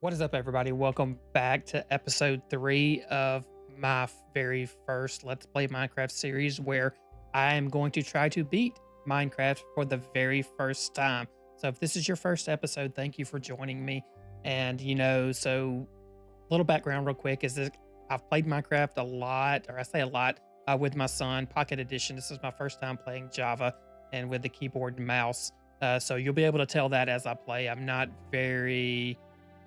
What is up, everybody? Welcome back to episode 3 of my very first Let's Play Minecraft series, where I am going to try to beat Minecraft for the very first time. So, if this is your first episode, thank you for joining me. And, little background, real quick, is that I've played Minecraft a lot, or I say a lot, with my son, Pocket Edition. This is my first time playing Java and with the keyboard and mouse. So, you'll be able to tell that as I play. I'm not very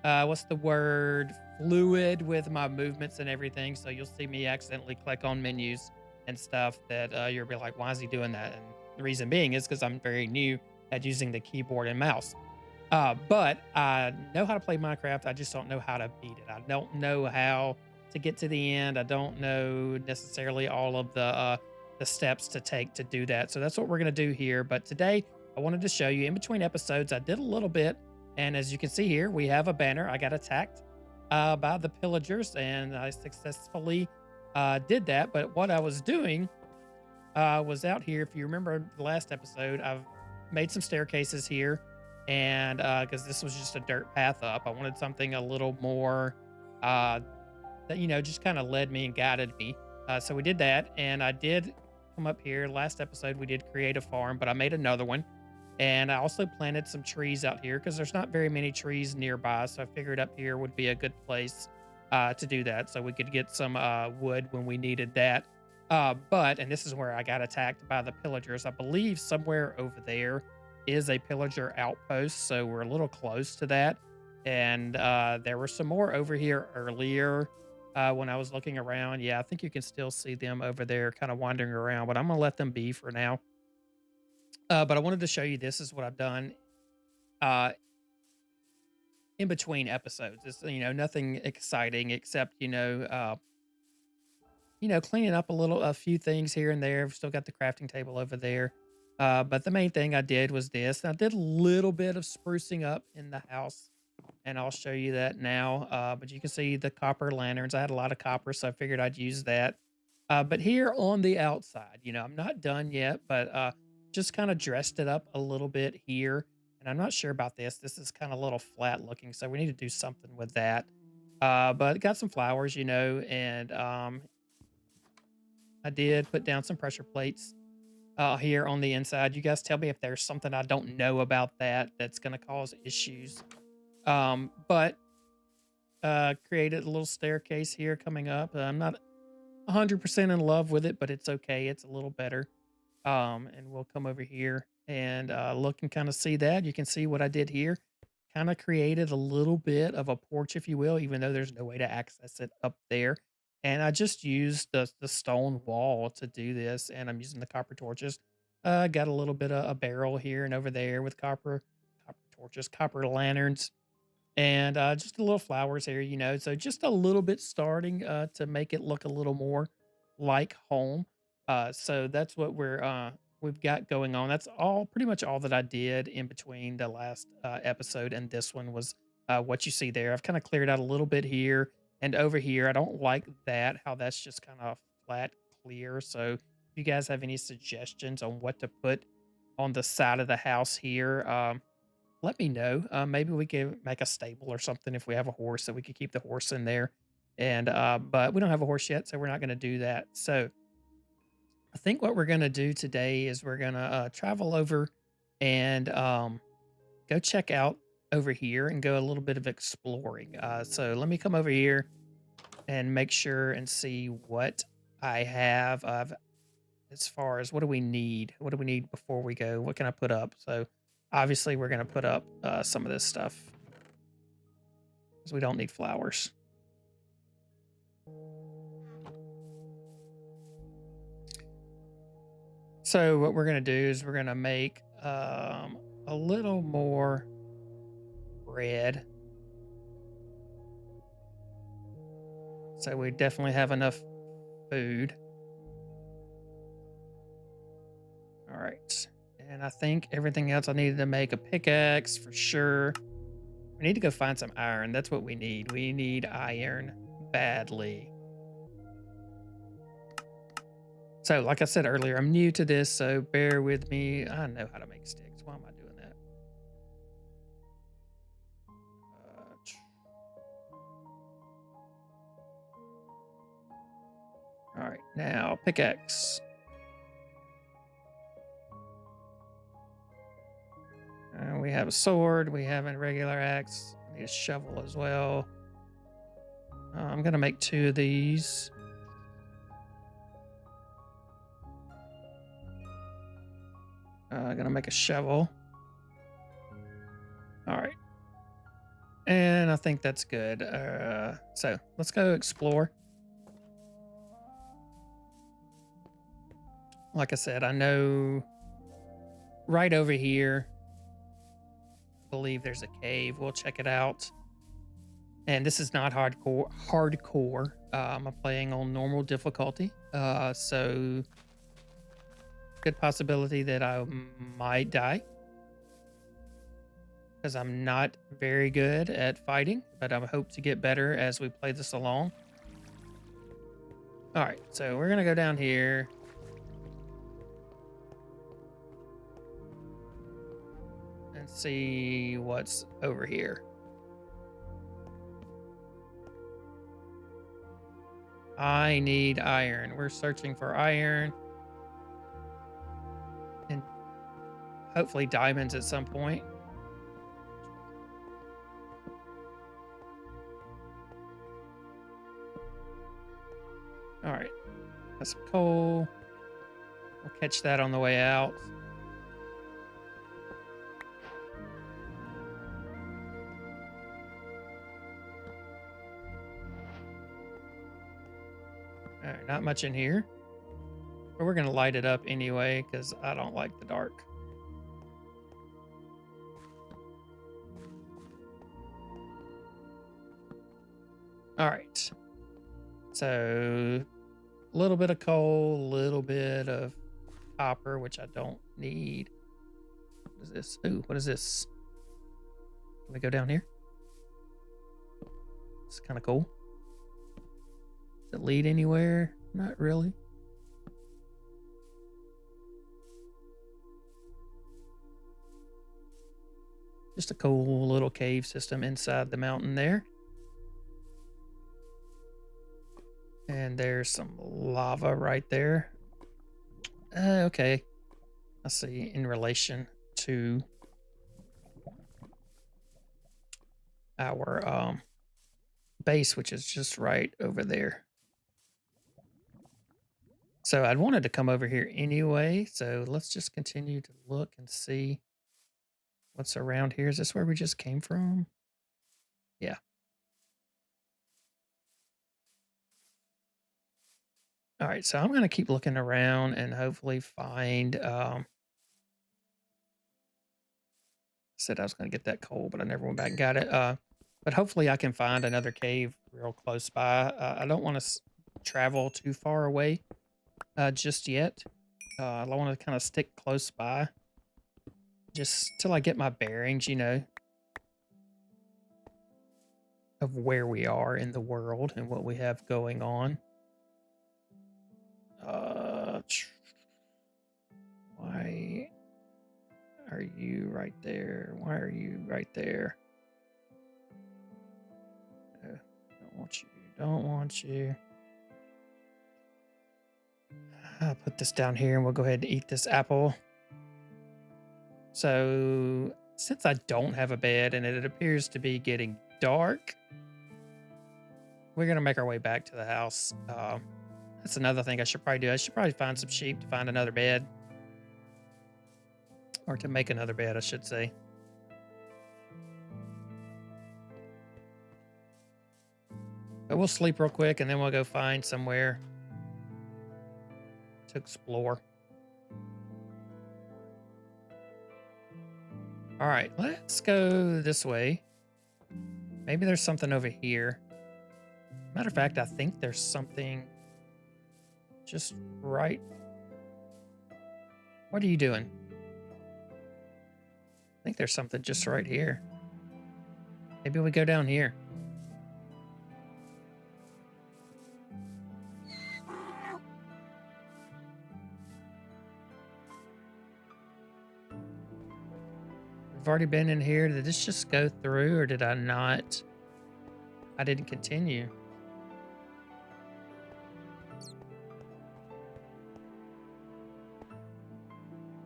what's the word, fluid with my movements and everything. So you'll see me accidentally click on menus and stuff that you'll be like, why is he doing that? And the reason being is because I'm very new at using the keyboard and mouse. But I know how to play Minecraft. I just don't know how to beat it. I don't know how to get to the end. I don't know necessarily all of the steps to take to do that. So that's what we're gonna do here. But today I wanted to show you in between episodes. I did a little bit, and as you can see here, we have a banner. I got attacked by the pillagers, and I successfully did that. But what I was doing was out here. If you remember the last episode, I've made some staircases here, and because this was just a dirt path up, I wanted something a little more uh, that just kind of led me and guided me. So we did that, and I did come up here. Last episode, we did create a farm, but I made another one. And I also planted some trees out here because there's not very many trees nearby. So I figured up here would be a good place to do that. So we could get some wood when we needed that. And this is where I got attacked by the pillagers. I believe somewhere over there is a pillager outpost. So we're a little close to that. And there were some more over here earlier when I was looking around. Yeah, I think you can still see them over there kind of wandering around, but I'm going to let them be for now. But I wanted to show you this is what I've done uh, in between episodes. It's nothing exciting except cleaning up a few things here and there. I've still got the crafting table over there. But the main thing I did was this. And I did a little bit of sprucing up in the house, and I'll show you that now. But you can see the copper lanterns. I had a lot of copper, so I figured I'd use that. But here on the outside, I'm not done yet, but just kind of dressed it up a little bit here. And I'm not sure about this. This is kind of a little flat looking, so we need to do something with that. But got some flowers, and I did put down some pressure plates here on the inside. You guys tell me if there's something I don't know about that's going to cause issues. But created a little staircase here coming up. I'm not 100% in love with it, but it's okay. It's a little better. And we'll come over here and look and kind of see that. You can see what I did here. Kind of created a little bit of a porch, if you will, even though there's no way to access it up there. And I just used the stone wall to do this, and I'm using the copper torches. Got a little bit of a barrel here and over there with copper torches, copper lanterns, and just a little flowers here, So just a little bit starting to make it look a little more like home. So that's what we've got going on. That's all pretty much all that I did in between the last episode and this one was what you see there. I've kind of cleared out a little bit here and over here. I don't like that, how that's just kind of flat clear. So if you guys have any suggestions on what to put on the side of the house here, let me know. Maybe we could make a stable or something if we have a horse, so we could keep the horse in there. And but we don't have a horse yet, so we're not going to do that. So I think what we're going to do today is we're going to travel over and go check out over here and go a little bit of exploring. So let me come over here and make sure and see what I have as far as what do we need? What do we need before we go? What can I put up? So obviously we're going to put up some of this stuff because we don't need flowers. So what we're going to do is we're going to make a little more bread. So we definitely have enough food. All right. And I think everything else I needed to make a pickaxe for sure. We need to go find some iron. That's what we need. We need iron badly. So, like I said earlier, I'm new to this, so bear with me. I know how to make sticks. Why am I doing that? All right, now pickaxe. We have a sword. We have a regular axe. I need a shovel as well. I'm gonna make 2 of these. Gonna make a shovel. All right. And I think that's good. So let's go explore. Like I said, I know right over here, I believe there's a cave. We'll check it out. And this is not hardcore. I'm playing on normal difficulty. So good possibility that I might die, because I'm not very good at fighting, but I hope to get better as we play this along. All right, so we're gonna go down here. And see what's over here. I need iron. We're searching for iron. And hopefully diamonds at some point. All right, that's some coal. We'll catch that on the way out. All right, not much in here. But we're going to light it up anyway, because I don't like the dark. All right. So a little bit of coal, a little bit of copper, which I don't need. What is this? Ooh, what is this? Can we go down here? It's kind of cool. Does it lead anywhere? Not really. Just a cool little cave system inside the mountain there. And there's some lava right there. Okay. I see, in relation to our base, which is just right over there. So I'd wanted to come over here anyway. So let's just continue to look and see what's around here. Is this where we just came from? Yeah. All right, so I'm going to keep looking around and hopefully find, said I was going to get that coal, but I never went back and got it. But hopefully I can find another cave real close by. I don't want to travel too far away just yet. I want to kind of stick close by just till I get my bearings, you know, of where we are in the world and what we have going on. Why are you right there? Why are you right there? Don't want you. Don't want you. I'll put this down here and we'll go ahead and eat this apple. So, since I don't have a bed and it appears to be getting dark, we're going to make our way back to the house. That's another thing I should probably do. I should probably find some sheep to find another bed. Or to make another bed, I should say. But we'll sleep real quick and then we'll go find somewhere to explore. All right, let's go this way. Maybe there's something over here. Matter of fact, I think there's something just right. What are you doing? I think there's something just right here. Maybe we go down here. We've already been in here. Did this just go through or did I not? I didn't continue.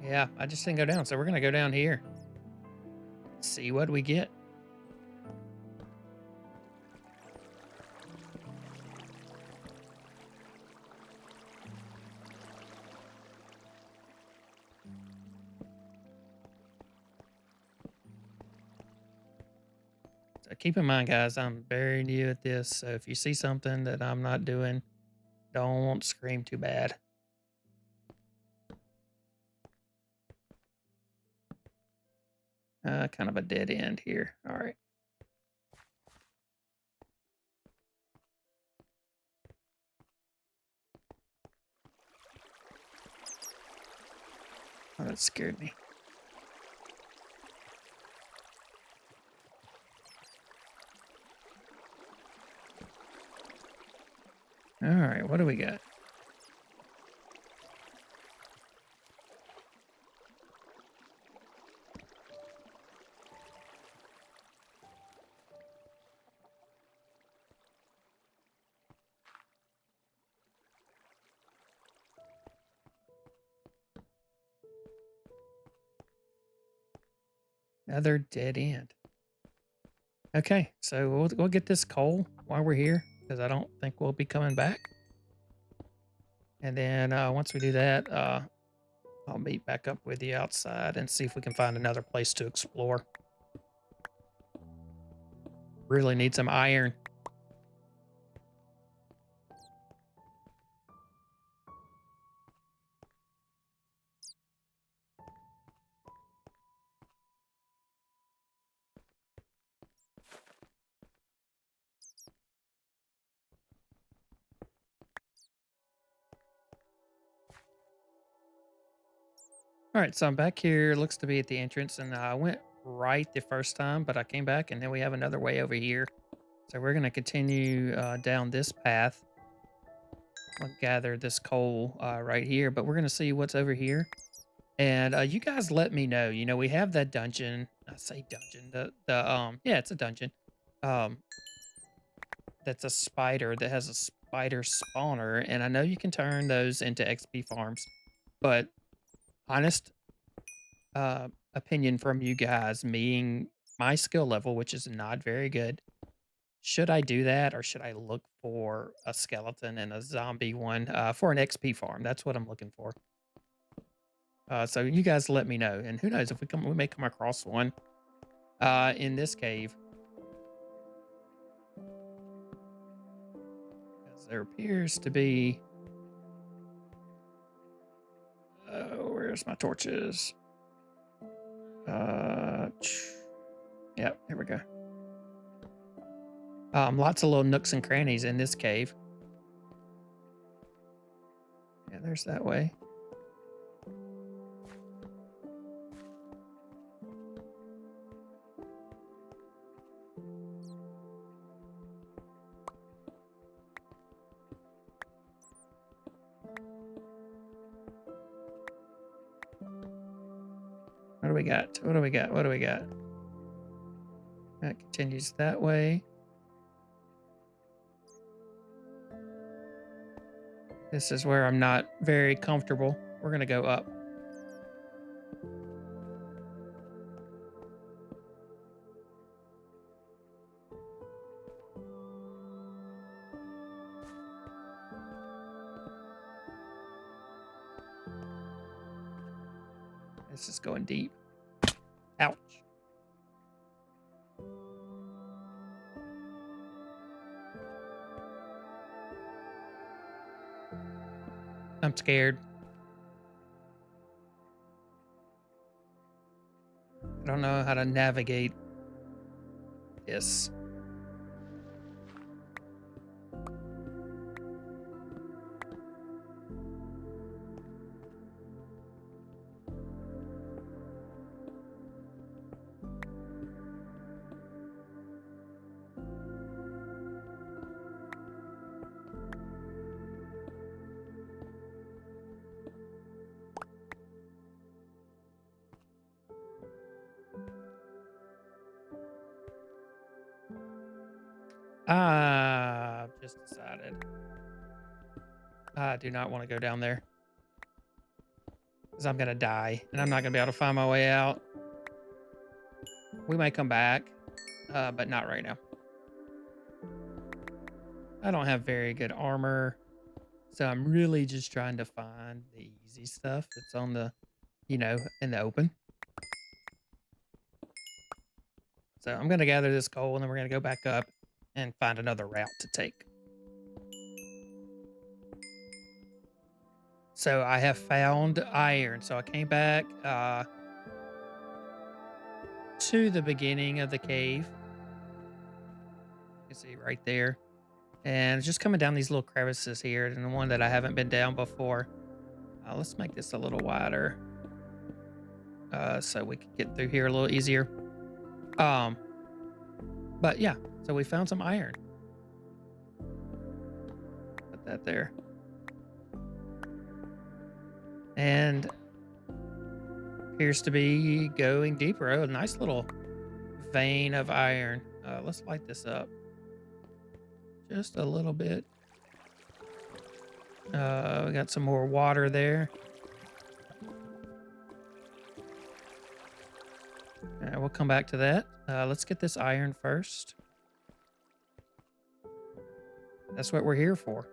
Yeah, I just didn't go down. So we're going to go down here. See what we get. So keep in mind, guys, I'm very new at this. So if you see something that I'm not doing, don't scream too bad. Kind of a dead end here. All right. Oh, that scared me. All right, what do we got? Another dead end. Okay, so we'll get this coal while we're here because I don't think we'll be coming back. And then once we do that, I'll meet back up with you outside and see if we can find another place to explore. Really need some iron. All right, so I'm back here. Looks to be at the entrance, and I went right the first time, but I came back, and then we have another way over here. So we're going to continue down this path. I'll gather this coal right here, but we're going to see what's over here. And you guys let me know. You know, we have that dungeon. I say dungeon. Yeah, it's a dungeon. Um, that's a spider that has a spider spawner, and I know you can turn those into XP farms. But honest opinion from you guys, meeting my skill level, which is not very good. Should I do that, or should I look for a skeleton and a zombie one for an XP farm? That's what I'm looking for. So you guys let me know, and who knows if we may come across one in this cave, because there appears to be. Where's my torches? Yep, here we go. Lots of little nooks and crannies in this cave. Yeah, there's that way. What do we got? What do we got? What do we got? That continues that way. This is where I'm not very comfortable. We're going to go up. This is going deep. Ouch. I'm scared. I don't know how to navigate this. I've just decided I do not want to go down there. because I'm gonna die and I'm not gonna be able to find my way out. We might come back, but not right now. I don't have very good armor, so I'm really just trying to find the easy stuff that's on the, in the open. So I'm gonna gather this coal and then we're gonna go back up and find another route to take. So I have found iron. So I came back to the beginning of the cave. You can see right there. And it's just coming down these little crevices here, and the one that I haven't been down before. Let's make this a little wider so we can get through here a little easier. But yeah, so we found some iron. Put that there. And appears to be going deeper. Oh, a nice little vein of iron. Let's light this up just a little bit. We got some more water there. All right, we'll come back to that. Let's get this iron first. That's what we're here for.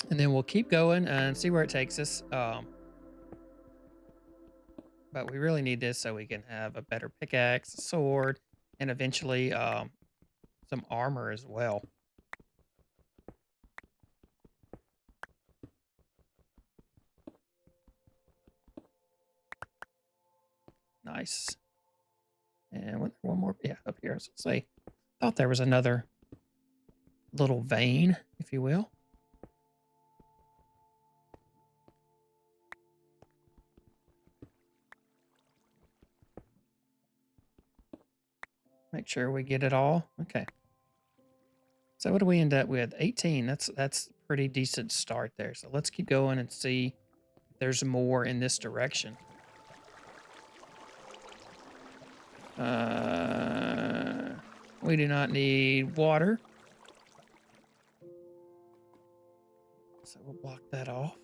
And then we'll keep going and see where it takes us. But we really need this so we can have a better pickaxe, a sword, and eventually some armor as well. Nice. And one more, yeah, up here. So say, thought there was another little vein, if you will. Make sure we get it all. Okay. So what do we end up with? 18. That's pretty decent start there. So let's keep going and see if there's more in this direction. We do not need water. So we'll block that off.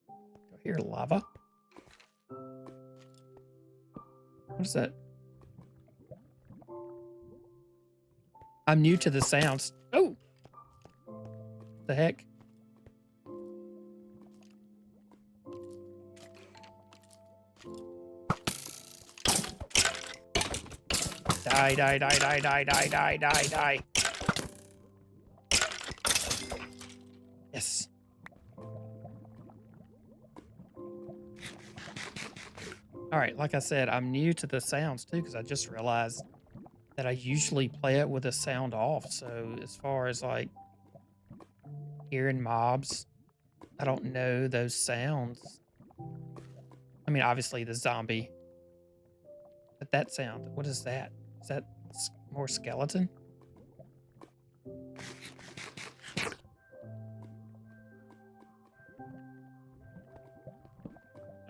Go here, lava. What is that? I'm new to the sounds. Oh! The heck? Die, die, die, die, die, die, die, die, die. Yes. All right, like I said, I'm new to the sounds too, because I just realized that I usually play it with the sound off. So as far as like hearing mobs, I don't know those sounds. I mean, obviously the zombie, but that sound, what is that? Is that more skeleton?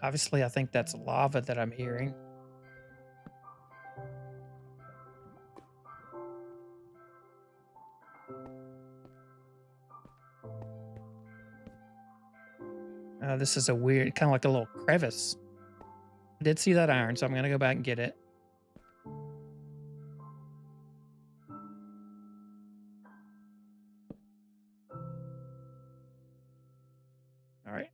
Obviously, I think that's lava that I'm hearing. This is a weird, kind of like a little crevice. I did see that iron, so I'm going to go back and get it. All right.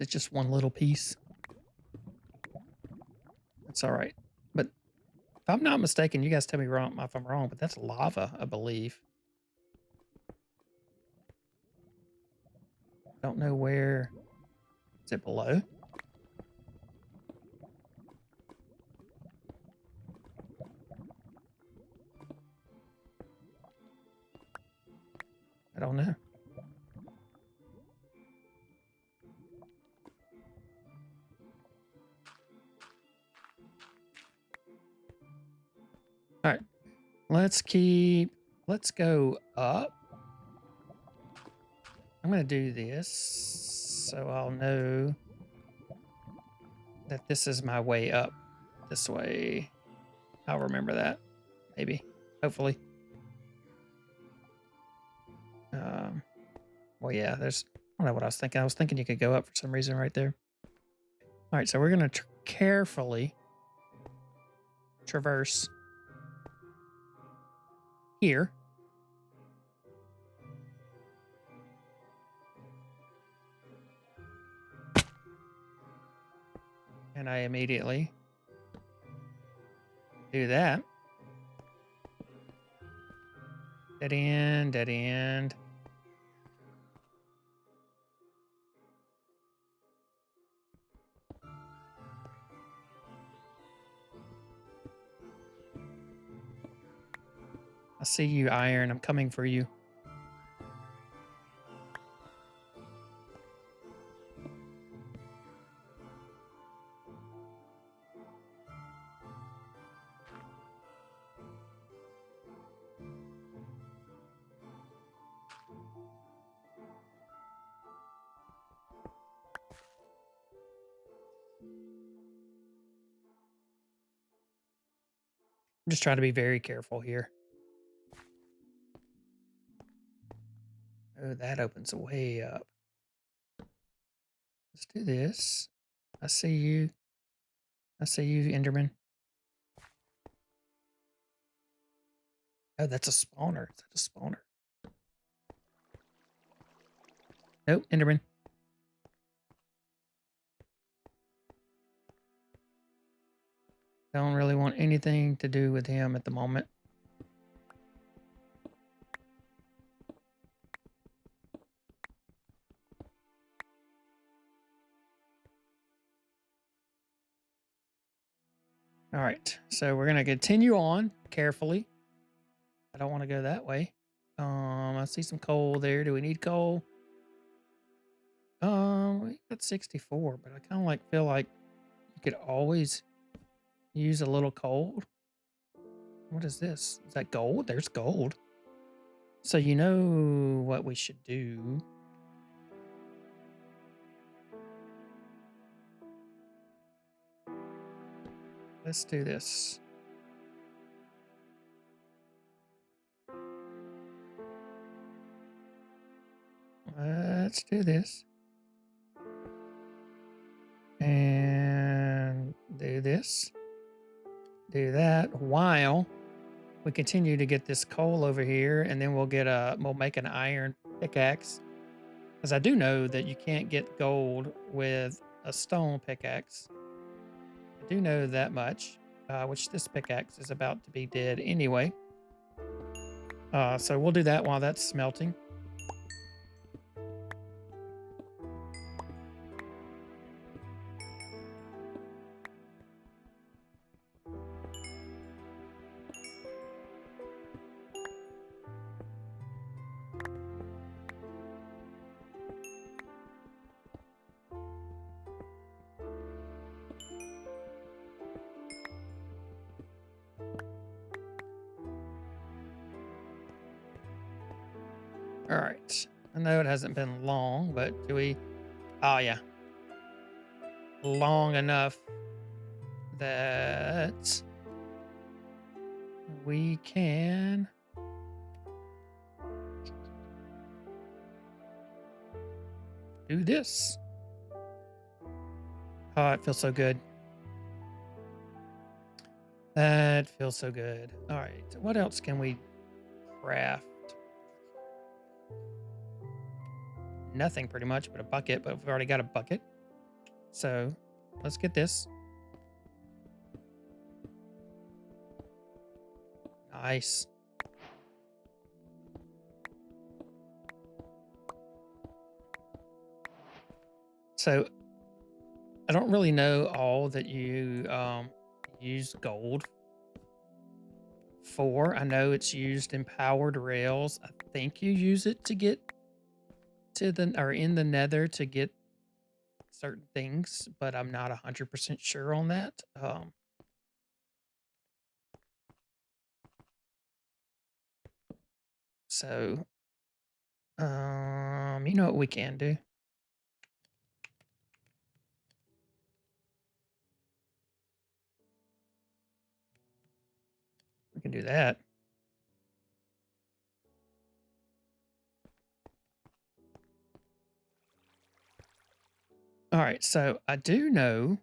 It's just one little piece. That's all right. But if I'm not mistaken, you guys tell me wrong if I'm wrong, but that's lava, I believe. Don't know where. Is it below? I don't know. All right. Let's go up. I'm going to do this so I'll know that this is my way up this way. I'll remember that. Maybe. Hopefully. Well, yeah, there's... I don't know what I was thinking. I was thinking you could go up for some reason right there. All right, so we're going to carefully traverse here. And I immediately do that. Dead end, dead end. I see you, Iron. I'm coming for you. I'm just trying to be very careful here. Oh, that opens way up. Let's do this. I see you. I see you, Enderman. Oh, that's a spawner. Is that a spawner? Nope, Enderman. Don't really want anything to do with him at the moment. All right, so we're gonna continue on carefully. I don't want to go that way. I see some coal there. Do we need coal? We got 64, but I kind of feel like you could always use a little coal. What is this? Is that gold? There's gold. So you know what we should do. Let's do this. Let's do this. And do this. Do that while we continue to get this coal over here, and then we'll make an iron pickaxe. Because I do know that you can't get gold with a stone pickaxe. I do know that much, which this pickaxe is about to be dead anyway. So we'll do that while that's smelting. All right. I know it hasn't been long, but do we... Oh, yeah. Long enough that we can do this. Oh, it feels so good. That feels so good. All right. What else can we craft? Nothing pretty much but a bucket, but we've already got a bucket. So let's get this. Nice. So I don't really know all that you use gold for. I know it's used in powered rails. I think you use it to get to in the nether to get certain things, but I'm not 100% sure on that. So you know what we can do? can do that. All right, so I do know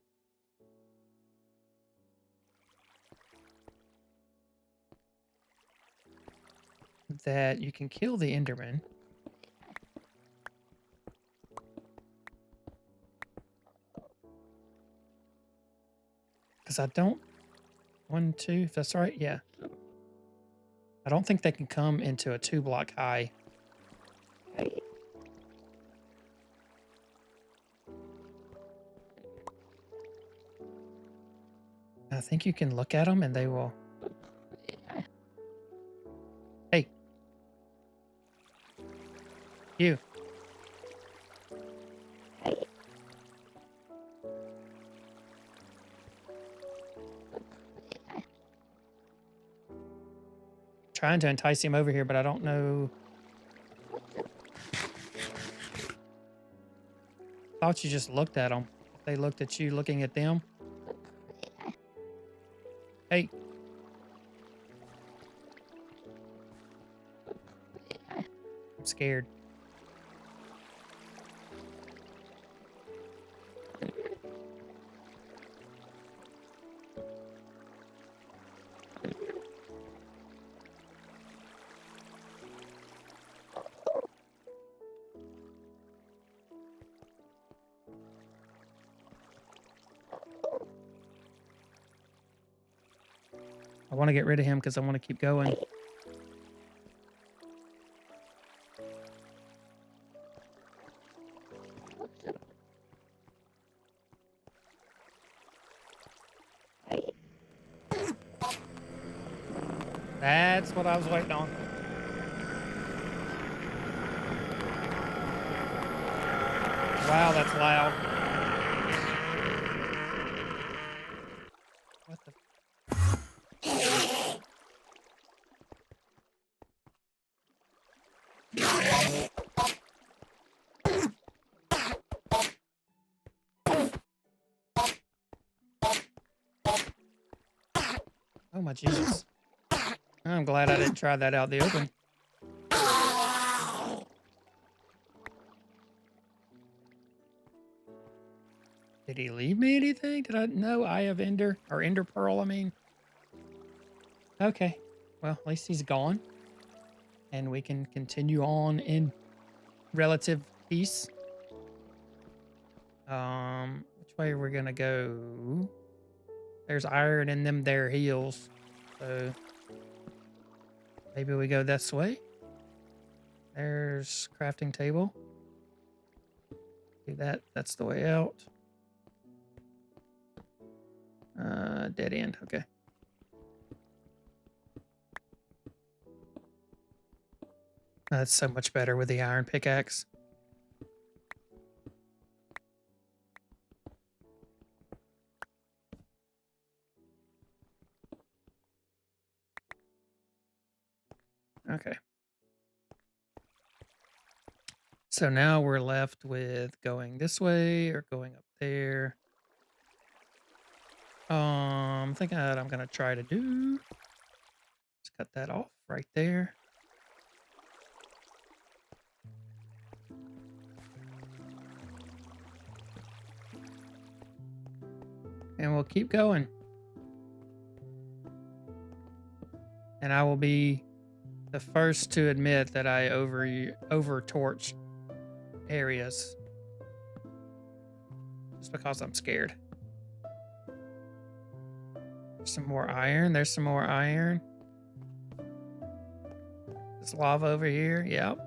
that you can kill the Enderman. Because I don't... One, two, if that's right, yeah. I don't think they can come into a 2-block high. I think you can look at them and they will... Hey. You. Trying to entice him over here, but I don't know. Thought you just looked at them. If they looked at you looking at them. Hey. I'm scared. I want to get rid of him because I want to keep going. That's what I was waiting on. Wow, that's loud. What the... Oh my Jesus. I'm glad I didn't try that out in the open. Did he leave me anything? Did I... No, Eye of Ender, or Ender Pearl, I mean. Okay. Well, at least he's gone. And we can continue on in relative peace. Which way are we gonna go? There's iron in them there heels. So maybe we go this way. There's crafting table. Do that. That's the way out. Dead end. Okay. That's so much better with the iron pickaxe. Okay. So now we're left with going this way or going up there. Thinking that I'm gonna try to do. Let's cut that off right there. And we'll keep going. And I will be the first to admit that I over torch areas. Just because I'm scared. Some more iron. There's some more iron. There's lava over here. Yep.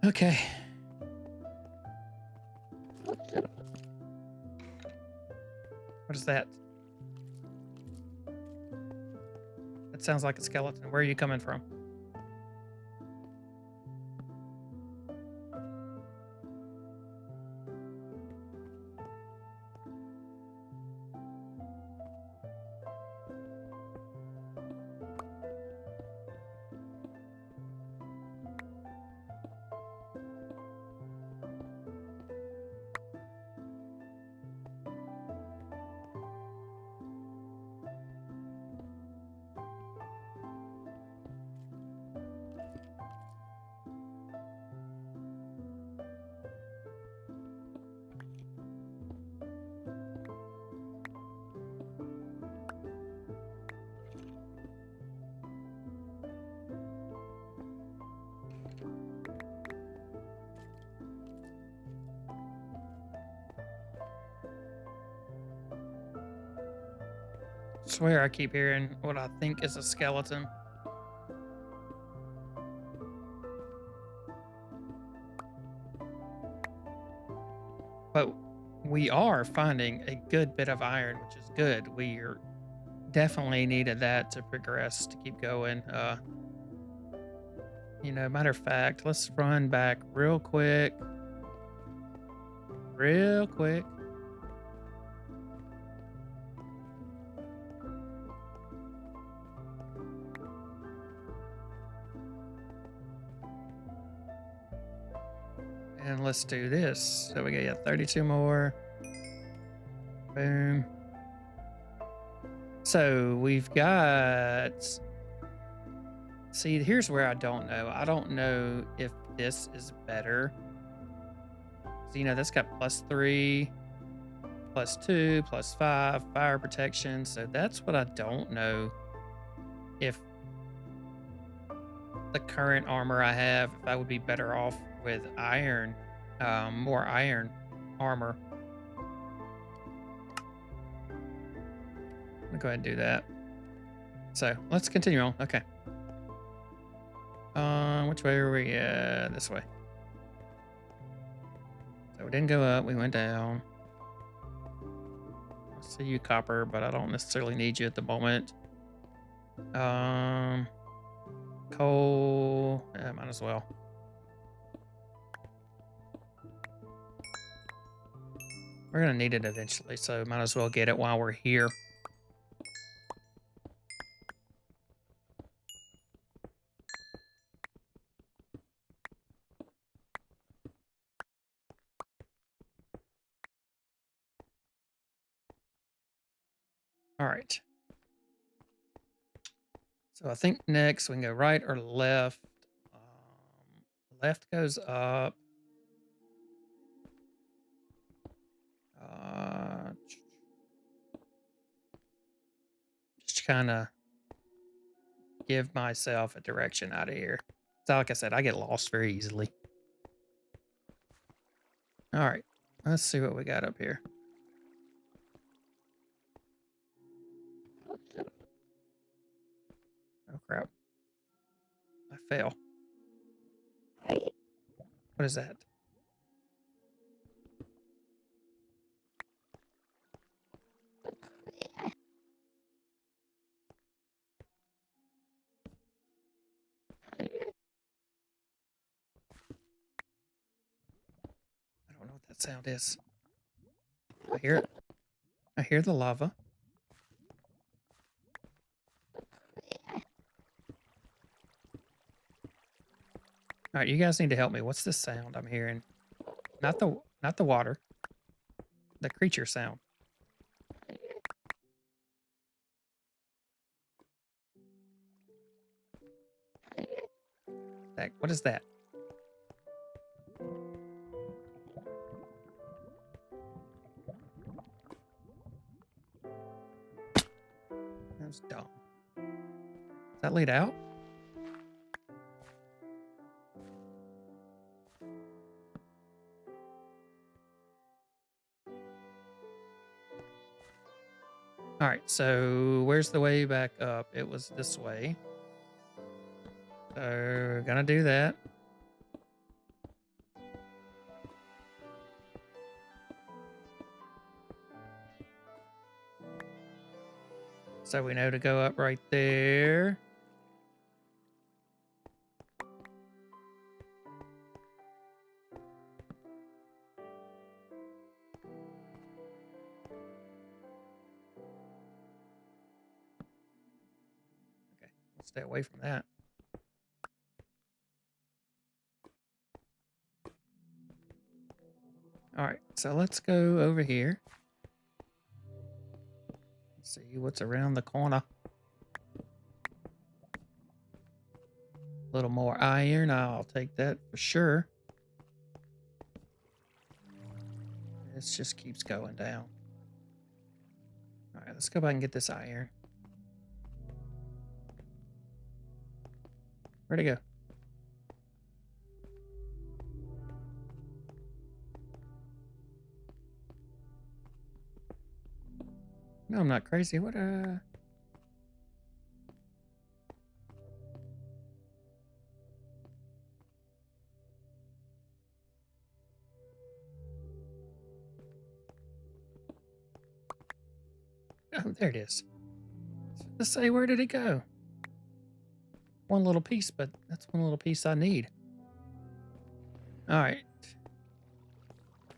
Okay. What is that? That sounds like a skeleton. Where are you coming from? swear I keep hearing what I think is a skeleton. But we are finding a good bit of iron, which is good. We are definitely needed that to progress, to keep going. Matter of fact, let's run back real quick. Real quick. And let's do this. So we got 32 more. Boom. So we've got. See, here's where I don't know. I don't know if this is better. So, that's got +3, +2, +5, fire protection. So that's what I don't know. If the current armor I have, if I would be better off with iron, more iron armor. I'm gonna go ahead and do that. So let's continue on. Okay. Which way are we? This way. So we didn't go up, we went down. I see you, copper, but I don't necessarily need you at the moment. Coal, yeah, might as well. We're gonna need it eventually, so might as well get it while we're here. All right. So I think next we can go right or left. Left goes up. Just kind of give myself a direction out of here. So like I said, I get lost very easily. All right, let's see what we got up here. Oh crap. I fail. What is that? I don't know what that sound is. I hear it. I hear the lava. All right, you guys need to help me. What's this sound I'm hearing? Not the water. The creature sound. What is that? That was dumb. Does that lead out? All right, so where's the way back up? It was this way. So, gonna do that. So we know to go up right there. Okay, we'll stay away from that. All right, so let's go over here. See what's around the corner. A little more iron, I'll take that for sure. This just keeps going down. All right, let's go back and get this iron. Where'd it go? No, I'm not crazy. What Oh, there it is. Let's say, where did it go? One little piece, but that's one little piece I need. All right.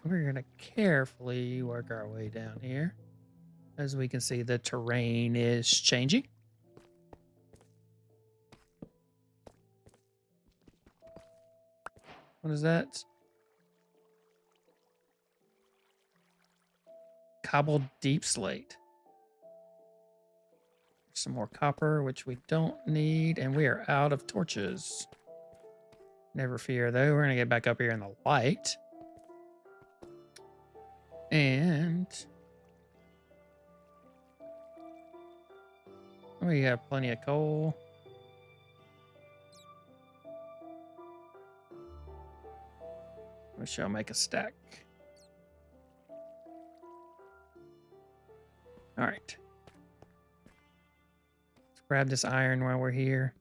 We're going to carefully work our way down here. As we can see, the terrain is changing. What is that? Cobbled deep slate. Some more copper, which we don't need, and we are out of torches. Never fear, though. We're going to get back up here in the light. And we have plenty of coal. We shall make a stack. All right. Let's grab this iron while we're here.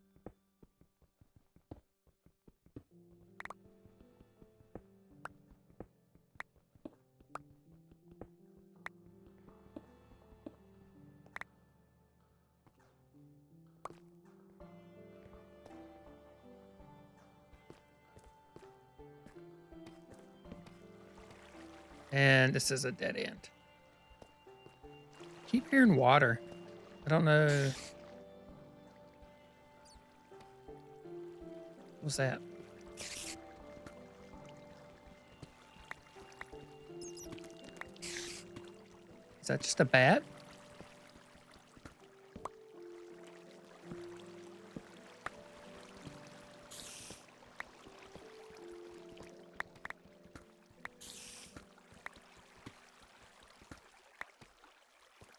And this is a dead end. Keep hearing water. I don't know. What's that? Is that just a bat?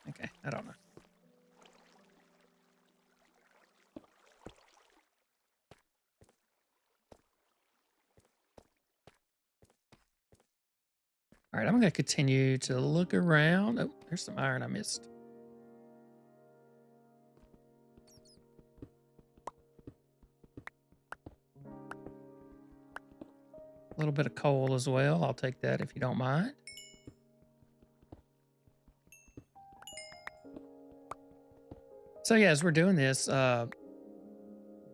Okay, I don't know. All right, I'm going to continue to look around. Oh, there's some iron I missed. A little bit of coal as well. I'll take that if you don't mind. So yeah, as we're doing this,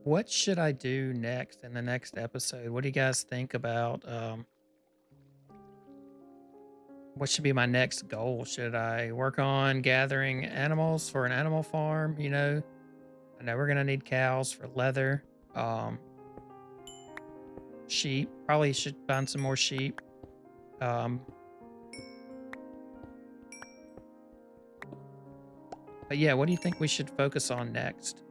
what should I do next in the next episode? What do you guys think about what should be my next goal? Should I work on gathering animals for an animal farm? You know, I know we're gonna need cows for leather. Sheep. Probably should find some more sheep. But yeah, what do you think we should focus on next?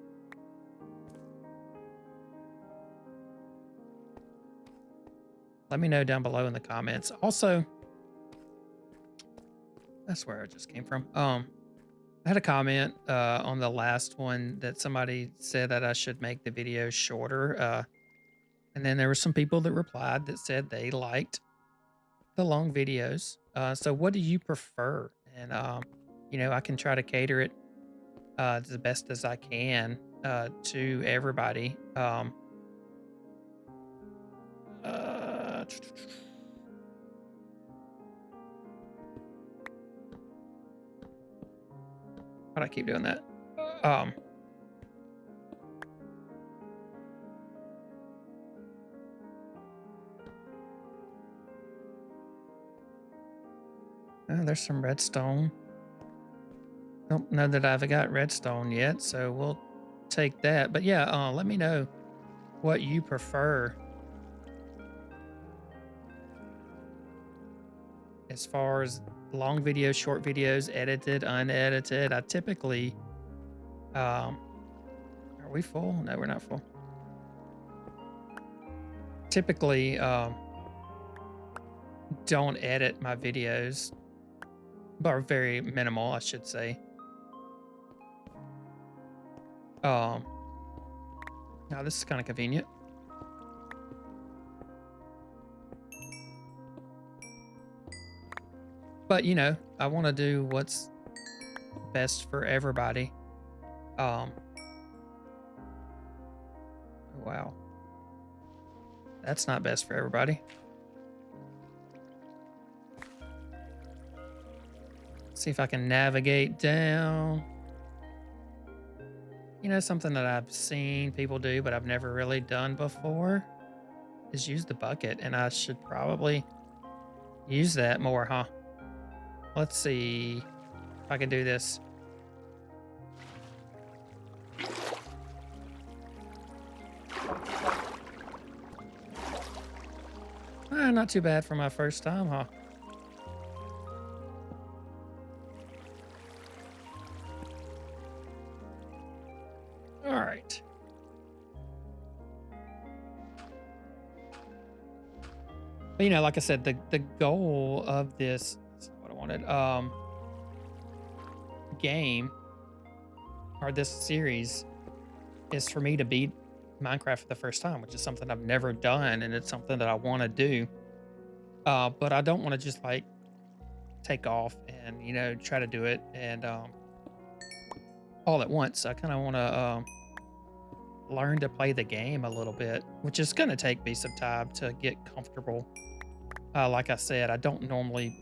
Let me know down below in the comments. Also, that's where it just came from. I had a comment on the last one that somebody said that I should make the video shorter. And then there were some people that replied that said they liked the long videos. So what do you prefer? And you know, I can try to cater it the best as I can to everybody. Why do I keep doing that? There's some redstone. Don't know that I've got redstone yet, so we'll take that. But yeah, let me know what you prefer as far as long videos, short videos, edited, unedited. I typically, are we full? No, we're not full. Typically, don't edit my videos, but very minimal, I should say. Now this is kind of convenient. But you know, I want to do what's best for everybody. Oh, wow. That's not best for everybody. See if I can navigate down. You know, something that I've seen people do, but I've never really done before is use the bucket, and I should probably use that more, huh? Let's see if I can do this. Not too bad for my first time, huh? All right. But, you know, like I said, the goal of this, that's not what I wanted, game or this series is for me to beat Minecraft for the first time, which is something I've never done, and it's something that I want to do. But I don't want to just like take off and, you know, try to do it and all at once. I kind of want to learn to play the game a little bit, which is going to take me some time to get comfortable. Like I said, I don't normally.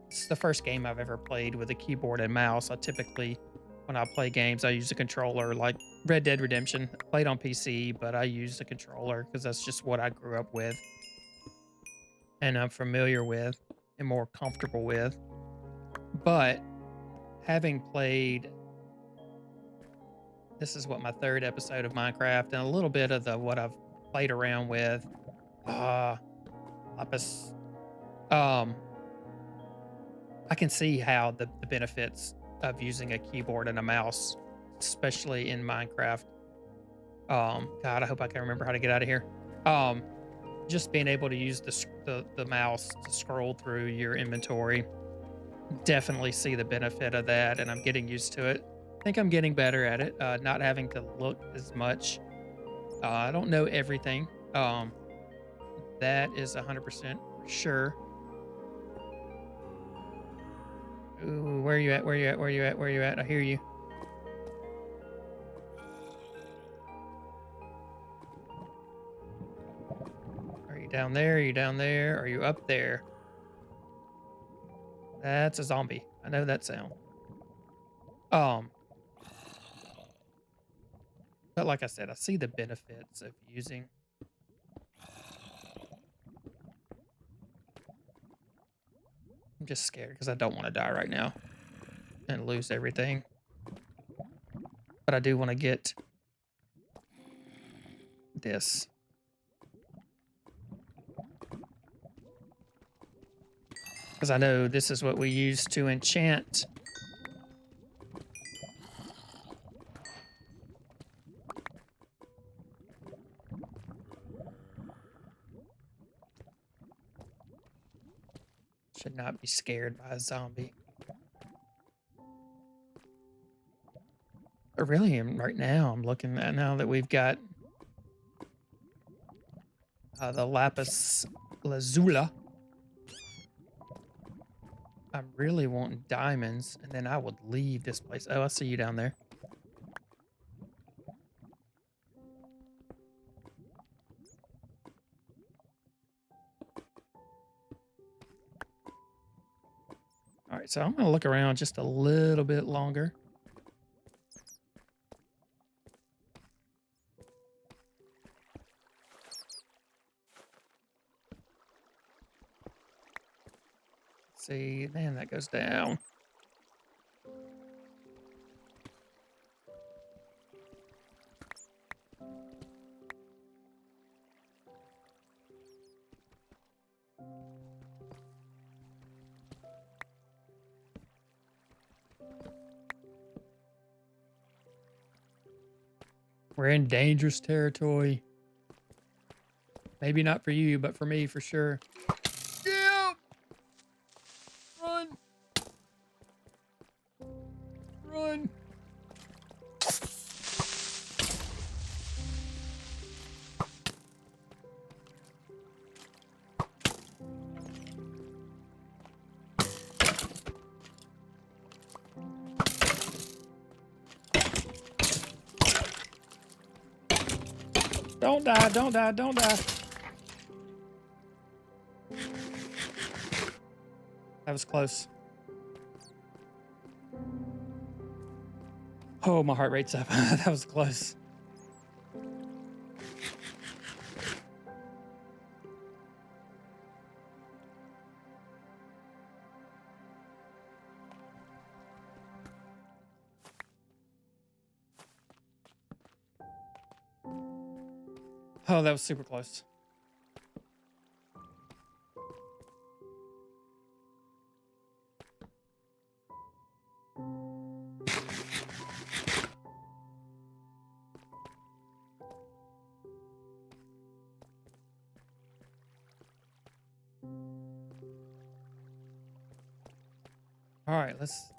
It's the first game I've ever played with a keyboard and mouse. I typically, when I play games, I use a controller. Like Red Dead Redemption, I played on PC, but I used a controller because that's just what I grew up with, and I'm familiar with, and more comfortable with. But having played, this is what, my third episode of Minecraft, and a little bit of the what I've played around with. Lapis. I can see how the benefits of using a keyboard and a mouse, especially in Minecraft. God, I hope I can remember how to get out of here. Just being able to use the mouse to scroll through your inventory, definitely see the benefit of that, and I'm getting used to it. I think I'm getting better at it, not having to look as much. I don't know everything. That is 100% for sure. Ooh, where are you at? Where are you at? Where are you at? Where are you at? I hear you. Are you down there? Are you down there? Are you up there? That's a zombie. I know that sound. But like I said, I see the benefits of using. I'm just scared because I don't want to die right now and lose everything. But I do want to get this. Because I know this is what we use to enchant. Should not be scared by a zombie. I really am right now. I'm looking at now that we've got the lapis lazuli. I'm really wanting diamonds, and then I would leave this place. Oh, I see you down there. All right, so I'm going to look around just a little bit longer. See, man, that goes down. We're in dangerous territory. Maybe not for you, but for me, for sure. Yeah! Run! Run! Don't die, don't die, don't die. That was close. Oh, my heart rate's up. That was close. Oh, that was super close. All right, let's,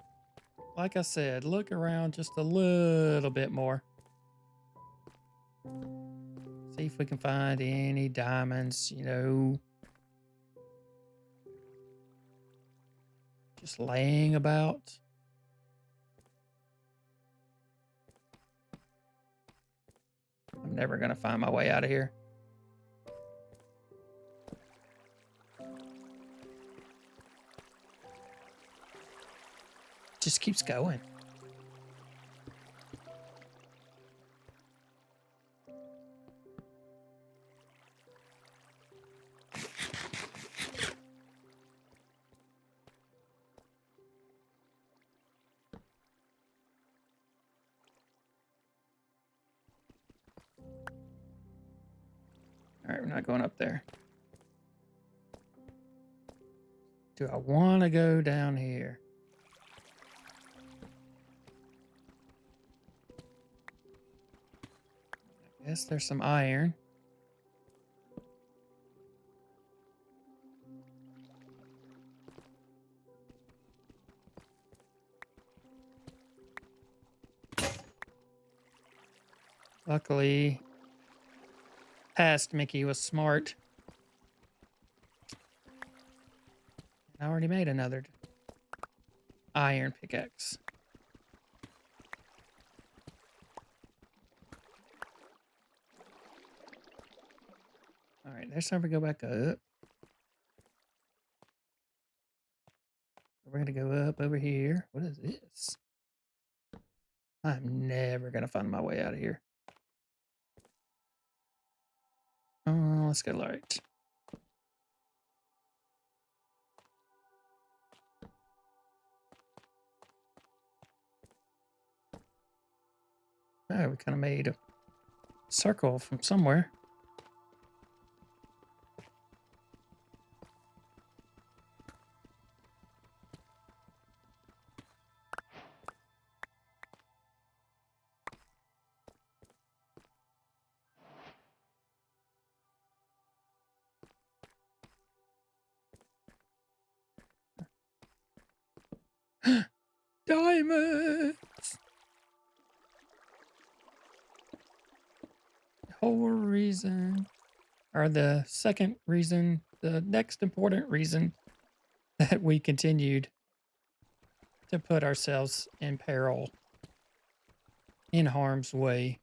like I said, look around just a little bit more. See if we can find any diamonds, you know, just laying about. I'm never going to find my way out of here. Just keeps going. All right, we're not going up there. Do I want to go down here? I guess there's some iron. Luckily, past Mickey was smart. I already made another iron pickaxe. All right, there's time to go back up. We're gonna go up over here. What is this? I'm never gonna find my way out of here. Oh, let's go right. Oh, we kind of made a circle from somewhere. Diamond! The whole reason, or the second reason, the next important reason that we continued to put ourselves in peril, in harm's way.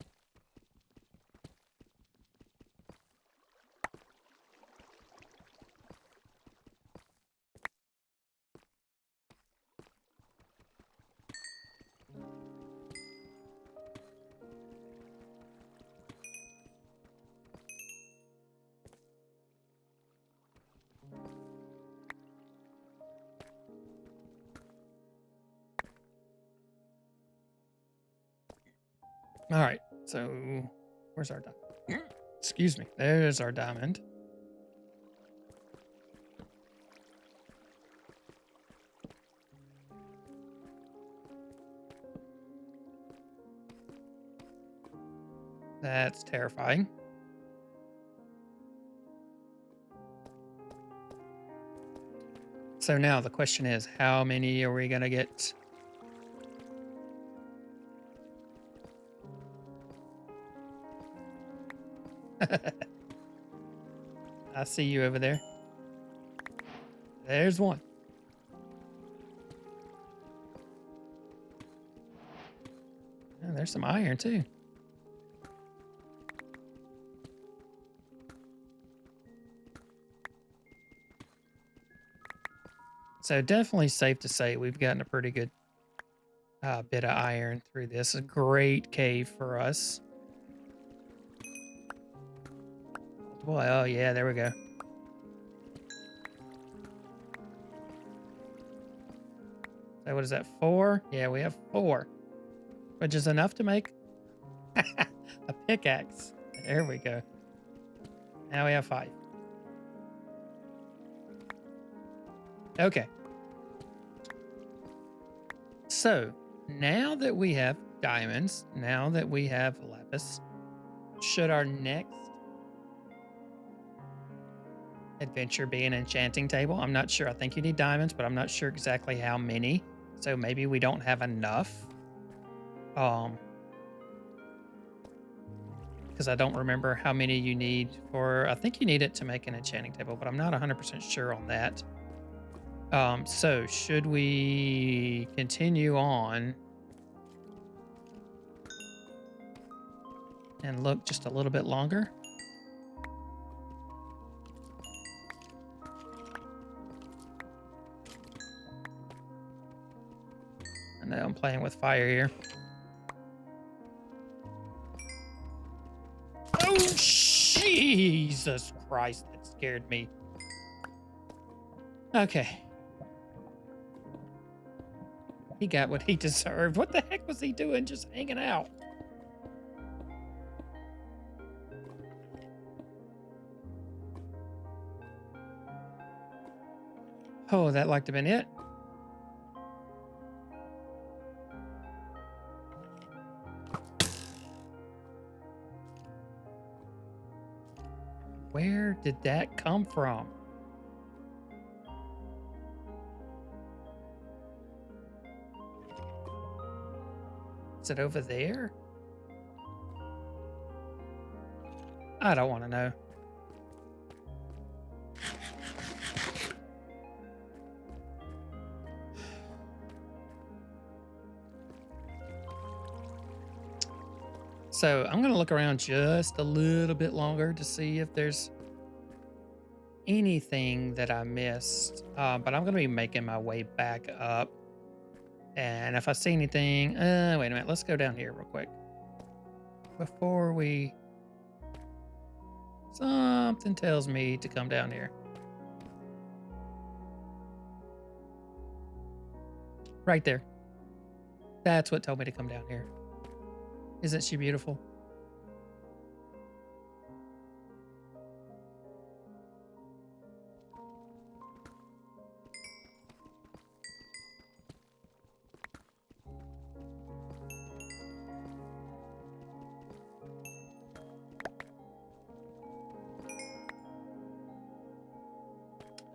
All right, so where's our diamond? Excuse me. There's our diamond. That's terrifying. So now the question is, how many are we gonna get? I see you over there. There's one. Oh, there's some iron too. So definitely safe to say we've gotten a pretty good a bit of iron through this. A great cave for us. Boy, oh yeah, there we go. So what is that, 4? Yeah, we have 4, which is enough to make a pickaxe. There we go. Now we have 5. Okay. So now that we have diamonds, now that we have lapis, should our next adventure be an enchanting table? I'm not sure. I think you need diamonds, but I'm not sure exactly how many. So maybe we don't have enough. Because I don't remember how many you need for. I think you need it to make an enchanting table, but I'm not 100% sure on that. So should we continue on and look just a little bit longer? I know I'm playing with fire here. Oh, Jesus Christ, that scared me. Okay. He got what he deserved. What the heck was he doing just hanging out? Oh, that liked to have been it. Where did that come from? Is it over there? I don't want to know. So I'm going to look around just a little bit longer to see if there's anything that I missed. But I'm going to be making my way back up. And if I see anything, wait a minute, let's go down here real quick. Before we... Something tells me to come down here. Right there. That's what told me to come down here. Isn't she beautiful?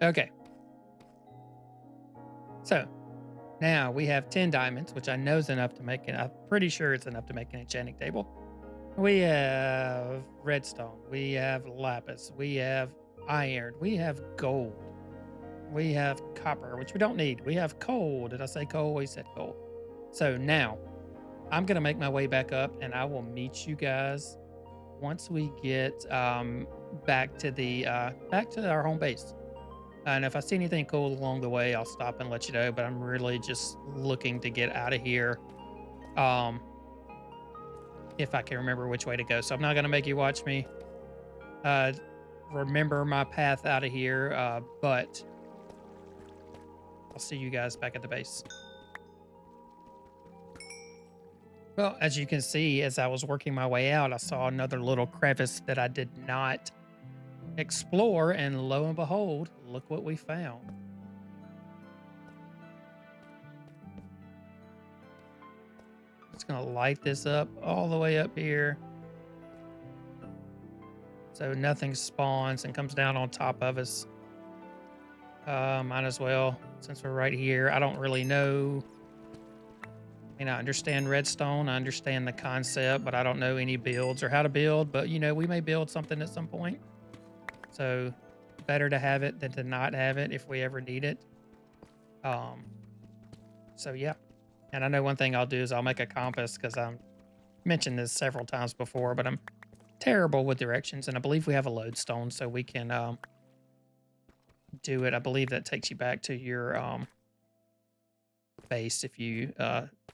Okay. So now we have 10 diamonds, which I know is enough to make it. I'm pretty sure it's enough to make an enchanting table. We have redstone. We have lapis. We have iron. We have gold. We have copper, which we don't need. We have coal. Did I say coal? We said coal. So now I'm going to make my way back up and I will meet you guys once we get back to our home base. And if I see anything cool along the way, I'll stop and let you know. But I'm really just looking to get out of here. If I can remember which way to go. So I'm not going to make you watch me remember my path out of here. But I'll see you guys back at the base. Well, as you can see, as I was working my way out, I saw another little crevice that I did not explore, and lo and behold, look what we found. Just gonna light this up all the way up here so nothing spawns and comes down on top of us. Might as well, since we're right here. I don't really know. I mean, I understand redstone, I understand the concept, but I don't know any builds or how to build. But you know, we may build something at some point. So better to have it than to not have it if we ever need it. So yeah. And I know one thing I'll do is I'll make a compass, because I've mentioned this several times before, but I'm terrible with directions. And I believe we have a lodestone, so we can do it. I believe that takes you back to your base if you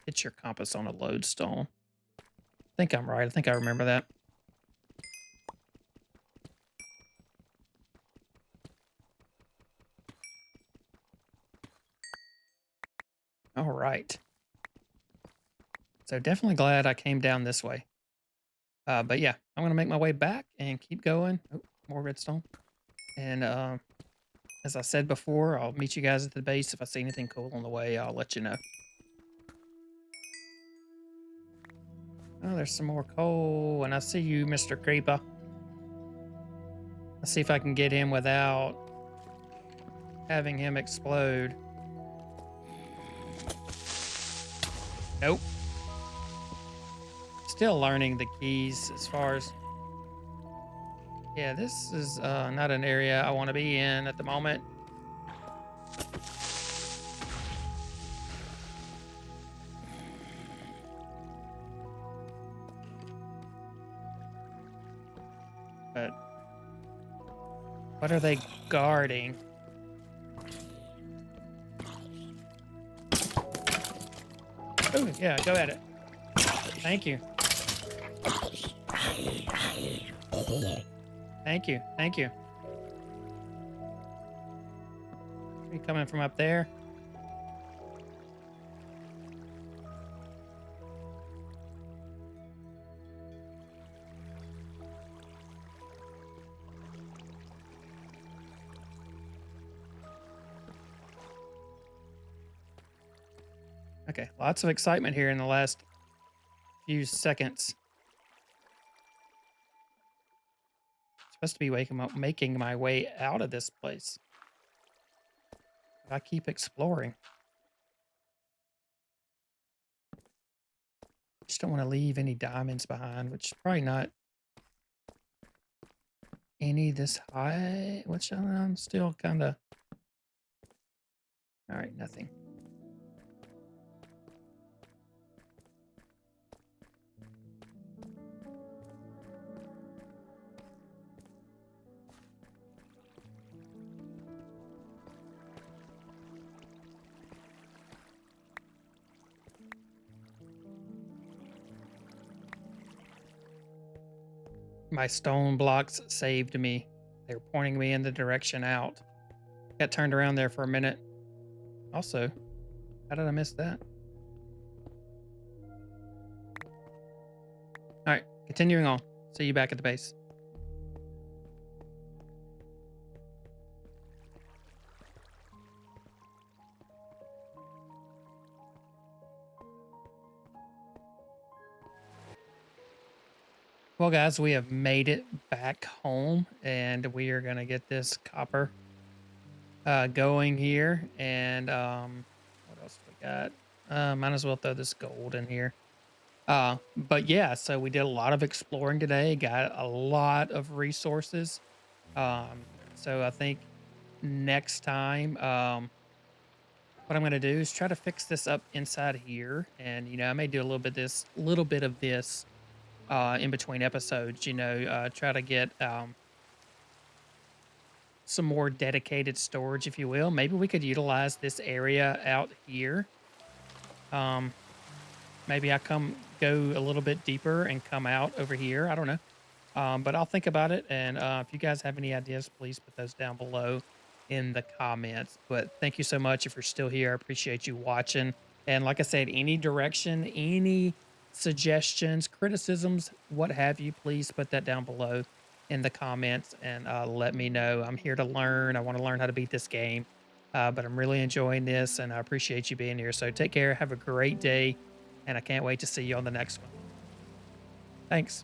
hit your compass on a lodestone. I think I'm right. I think I remember that. All right. So definitely glad I came down this way. But yeah, I'm gonna make my way back and keep going. Oh, more redstone. And as I said before, I'll meet you guys at the base. If I see anything cool on the way, I'll let you know. Oh, there's some more coal, and I see you, Mr. Creeper. Let's see if I can get him without having him explode. Nope. Still learning the keys as far as... Yeah, this is not an area I want to be in at the moment. But what are they guarding? Oh, yeah, go at it. Thank you. Thank you. Thank you. Are you coming from up there? Okay, lots of excitement here in the last few seconds. Supposed to be waking up, making my way out of this place. But I keep exploring. Just don't want to leave any diamonds behind, which is probably not any this high, which I'm still kind of... All right, nothing. My stone blocks saved me. They were pointing me in the direction out. Got turned around there for a minute. Also, how did I miss that? All right, continuing on. See you back at the base. Well, guys, we have made it back home, and we are gonna get this copper going here. And what else do we got? Might as well throw this gold in here. But yeah, so we did a lot of exploring today. Got a lot of resources. Um, so I think next time, what I'm gonna do is try to fix this up inside here, and I may do a little bit of this in between episodes. Try to get some more dedicated storage, if you will. Maybe we could utilize this area out here. Um, maybe I go a little bit deeper and come out over here. I don't know. But I'll think about it. And if you guys have any ideas, please put those down below in the comments. But thank you so much if you're still here. I appreciate you watching. And like I said, any direction, any suggestions, criticisms, what have you, please put that down below in the comments and let me know. I'm here to learn. I want to learn how to beat this game. But I'm really enjoying this and I appreciate you being here. So take care. Have a great day. And I can't wait to see you on the next one. Thanks.